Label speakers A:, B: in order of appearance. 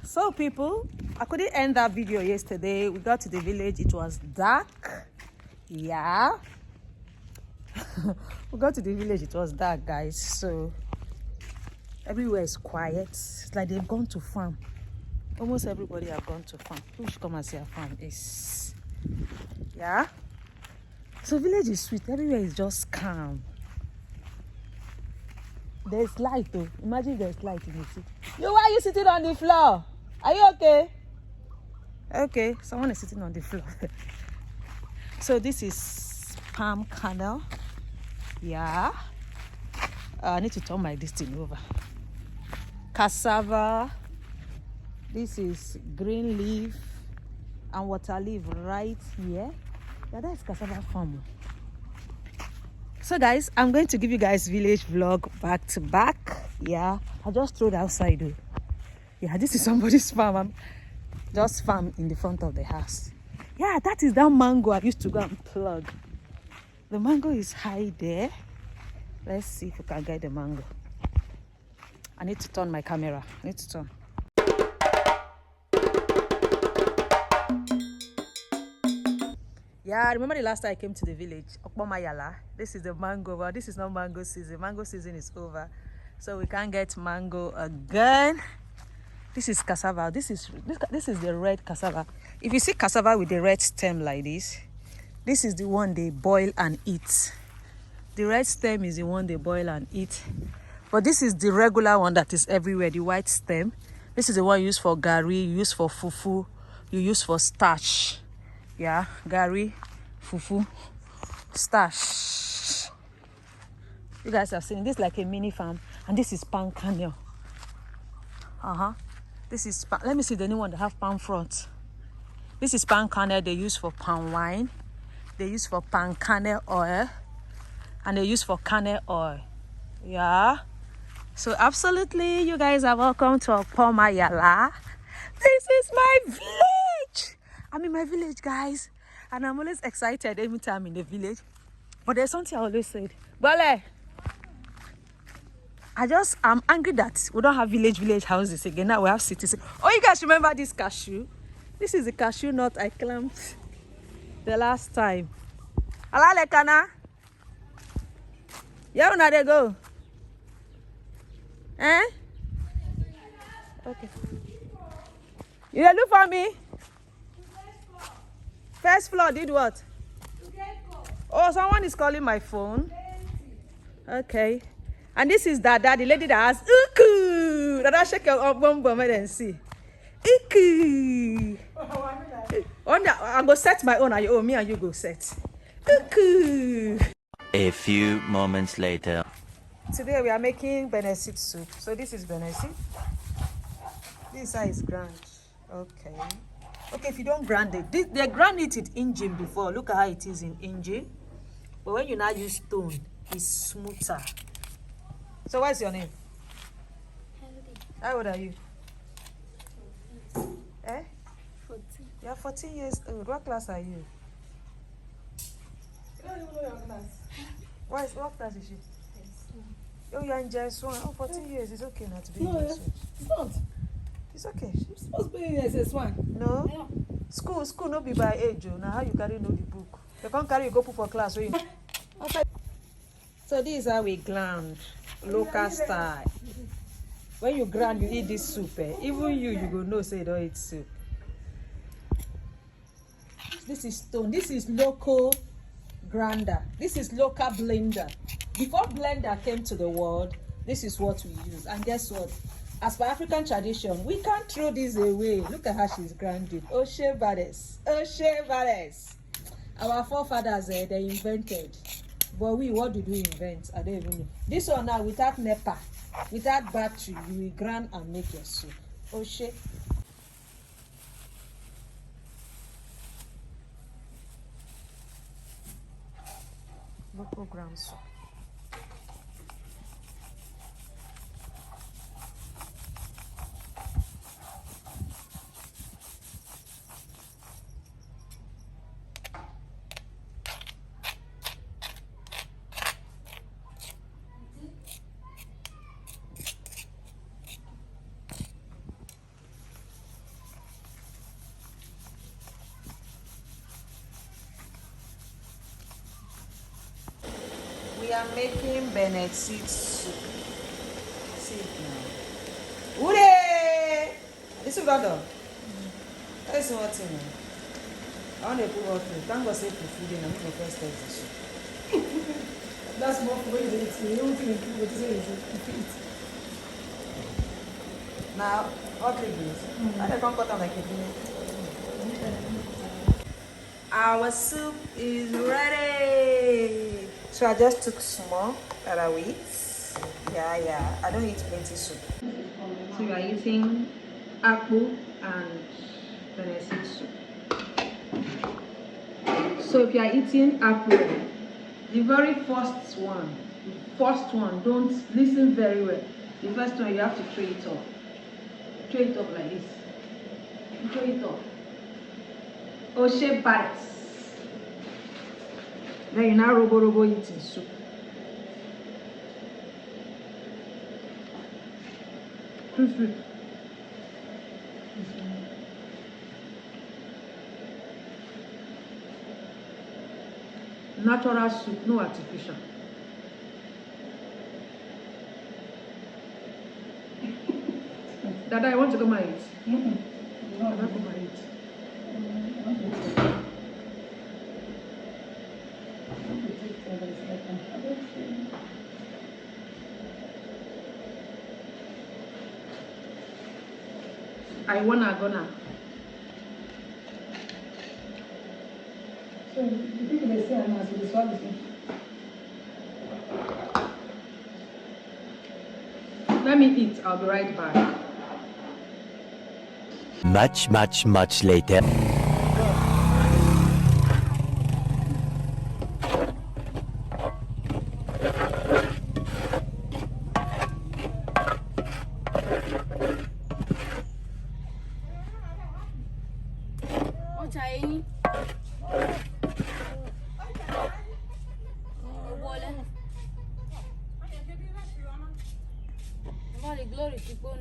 A: So people, I couldn't end that video yesterday. We got to the village, it was dark. Yeah. We got to the village, it was dark, guys. So everywhere is quiet. It's like they've gone to farm. Almost everybody have gone to farm. We should come and see our farm is. Yeah. So village is sweet. Everywhere is just calm. There's light though. Imagine there's light in the city. Yo, why are you sitting on the floor? Are you okay? Okay, someone is sitting on the floor. So this is palm kernel. Yeah. I need to turn my this thing over. Cassava. This is green leaf and water leaf right here. Yeah, that's cassava farm. So guys, I'm going to give you guys village vlog back to back. Yeah, I just threw it outside though. Yeah, this is somebody's farm. I'm just farm in the front of the house. Yeah, that is that mango I used to go and plug. The mango is high there. Let's see if we can get the mango. I need to turn my camera. I need to turn. Yeah, I remember the last time I came to the village, Okpomayala. This is the mango. Well, this is not mango season. Mango season is over. So we can't get mango again. This is cassava. This is the red cassava. If you see cassava with the red stem like this is the one they boil and eat. The red stem is the one they boil and eat. But this is the regular one that is everywhere, the white stem. This is the one used for gari, you use for fufu, you use for starch. Yeah, gari, fufu, starch. You guys have seen this like a mini farm, and this is palm kernel. This is let me see the new one that have palm front. This is palm kernel they use for palm wine, they use for palm kernel oil, and they use for kernel oil. Yeah. So absolutely, you guys are welcome to Okpomayala. This is my village. I'm in my village, guys, and I'm always excited every time I'm in the village. But there's something I always said. Bale, I'm angry that we don't have village houses again. Now we have cities. Oh, you guys remember this cashew? This is the cashew nut I climbed the last time. Alale kana? Yeah, now they go. Eh? Okay. You dey look for me? First floor did what? Oh, someone is calling my phone. Okay. And this is Dada, the lady that has Uku. Dada, shake your bum and see. Uku. I'm going to set my own. Oh, me and you go set. Uku.
B: A few moments later.
A: Today we are making benessip soup. So this is benessip. This side is ground. Okay. Okay, if you don't grind it, they grind it in engine before. Look at how it is in engine. But when you now use stone, it's smoother. So what's your name? How old are you?
C: 14.
A: Eh?
C: 14.
A: You're 14 years old. What class are you?
C: I don't even know your class.
A: What class is she? Oh, you're in JS1. Oh, 14 years. It's okay not to be in
C: No,
A: JS1.
C: it's not.
A: It's okay.
C: I'm supposed to be in SS1.
A: No?
C: Yeah.
A: School no be by age. Now how you carry know the book? You can't carry you go put for class. So this is how we grind. Local style. When you grind, you eat this soup. Even you go know say you don't eat soup. This is stone. This is local grinder. This is local blender. Before blender came to the world, this is what we use. And guess what? As per African tradition, we can't throw this away. Look at how she's grinding. Oshe Bades. Oshe Bades. Our forefathers, they invented. But what did we invent? I don't even know. This one now, without NEPA, without battery, you will grind and make your soup. Oshe. Local ground soup. are making Benedict soup. See it now. Hooray! This is not done. That's one thing. I want to put hot milk. Thank God say food and I'm going to first taste the soup.
C: That's more for you. You don't think what is it?
A: Now, hot milk is. I don't cut on like a dinner. Our soup is ready. So I just took small that I eat. Yeah. I don't eat plenty soup. So you are eating apple and Benedict soup. So if you are eating apple, the very first one, don't listen very well. The first one you have to throw it up. Throw it up like this. Throw it up. Oshe bites. Then you now robo eating soup. Too sweet. Natural soup, no artificial. Dada, I want to come and eat. Dada, come and eat. I gonna.
C: So you think they say I'm as this one?
A: Let me eat. I'll be right back.
B: Much later.
D: Glory to God.